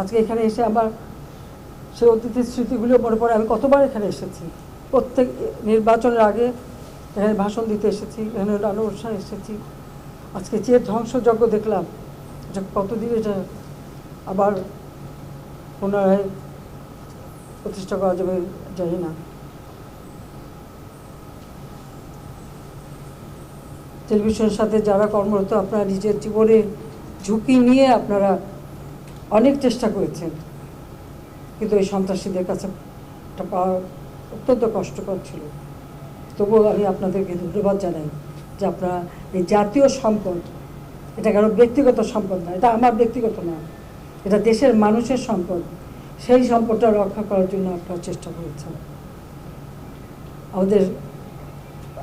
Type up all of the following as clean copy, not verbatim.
আজকে এখানে এসে আমার সেই অতীতের স্মৃতিগুলো মনে পড়ে। আমি কতবার এখানে এসেছি, প্রত্যেক নির্বাচনের আগে এখানে ভাষণ দিতে এসেছি, এখানে নানা অনুষ্ঠানে এসেছি। আজকে যে ধ্বংসযজ্ঞ দেখলাম, যে কতদিন এটা আবার পুনরায় প্রতিষ্ঠা করা যাবে জানি না। টেলিভিশনের সাথে যারা কর্মরত, আপনারা নিজের জীবনের ঝুঁকি নিয়ে আপনারা অনেক চেষ্টা করেছেন, কিন্তু এই সন্ত্রাসীদের কাছে পাওয়া অত্যন্ত কষ্টকর ছিল। তবুও আমি আপনাদেরকে ধন্যবাদ জানাই যে আপনারা এই জাতীয় সম্পদ, এটা কারো ব্যক্তিগত সম্পদ না, এটা আমার ব্যক্তিগত না, এটা দেশের মানুষের সম্পদ, সেই সম্পদটা রক্ষা করার জন্য আপনারা চেষ্টা করেছেন। আমাদের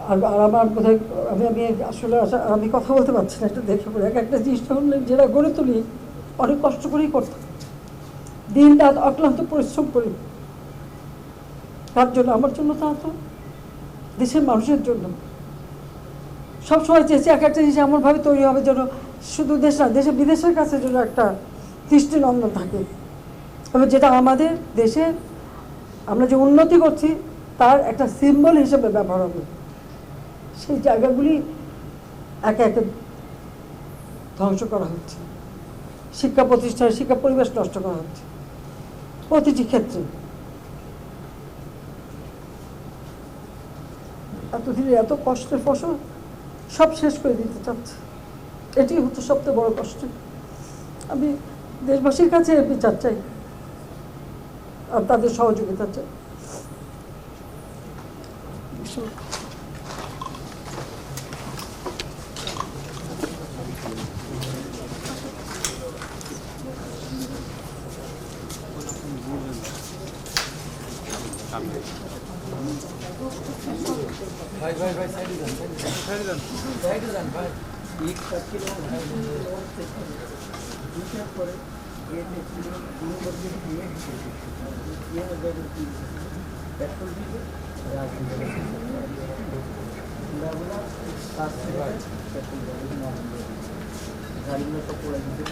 আর আমার বোধহয় আমি আসলে আমি কথা বলতে পারছি না, এটা দেখে পড়ে একটা জিনিস যেটা গড়ে তুলি অনেক কষ্ট করেই করতাম, দিন রাত অক্লান্ত পরিশ্রম করি। কার জন্য? আমার জন্য, তা তো দেশের মানুষের জন্য। সবসময় চেয়েছি একটা জিনিস এমনভাবে তৈরি হবে যেন শুধু দেশ না, দেশে বিদেশের কাছে যেন একটা দৃষ্টিনন্দন থাকে, এবং যেটা আমাদের দেশে আমরা যে উন্নতি করছি তার একটা সিম্বল হিসেবে ব্যবহার হবে। সেই জায়গাগুলি একে একে ধ্বংস করা হচ্ছে, শিক্ষা প্রতিষ্ঠান, শিক্ষা পরিবেশ নষ্ট করা হচ্ছে প্রতিটি ক্ষেত্রে। এতদিনে এত কষ্টের ফসল সব শেষ করে দিতে চাচ্ছে, এটি হচ্ছে সবচেয়ে বড় কষ্ট। আমি দেশবাসীর কাছে বিচার চাই আর তাদের সহযোগিতা চাই। ভাই ভাই ভাই সাইডে যান, সাইডে যান, সাইডে যান ভাই। এক সাথে ভাই হিসাব করে এতে ছিল দুই বছর দিয়ে পেট্রোল দিতে গাড়িগুলো সব পড়ে দিতে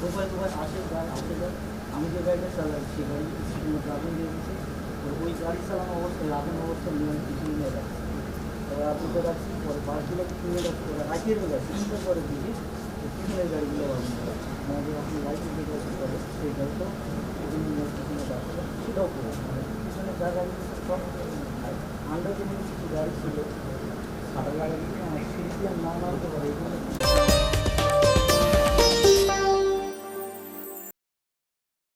কোথায় কোথায় আসে আমি যে গাড়িটা চালাই সেই গাড়ি আগুন দিয়ে দিচ্ছে, ওই গাড়ি চালানো অবস্থায় আগুন অবস্থায় নিয়ে পিছিয়ে নিয়ে যাচ্ছে। এবার আপনি রাখছি পরে বাসগুলো কিনে যাচ্ছে, ওরা রাখিয়ে যাচ্ছে, চিন্তা করে দিকে পিছনের গাড়িগুলো আমাদের আপনি লাইসেন্স দিতে করে সেই গাড়িটাও পিছনে রাখা সেটাও করে পিছনে যা গাড়িগুলো সব আন্ডার কিছু গাড়ি ছিল সাদা গাড়ি সিরিয়াল না মানতে পারে এগুলো।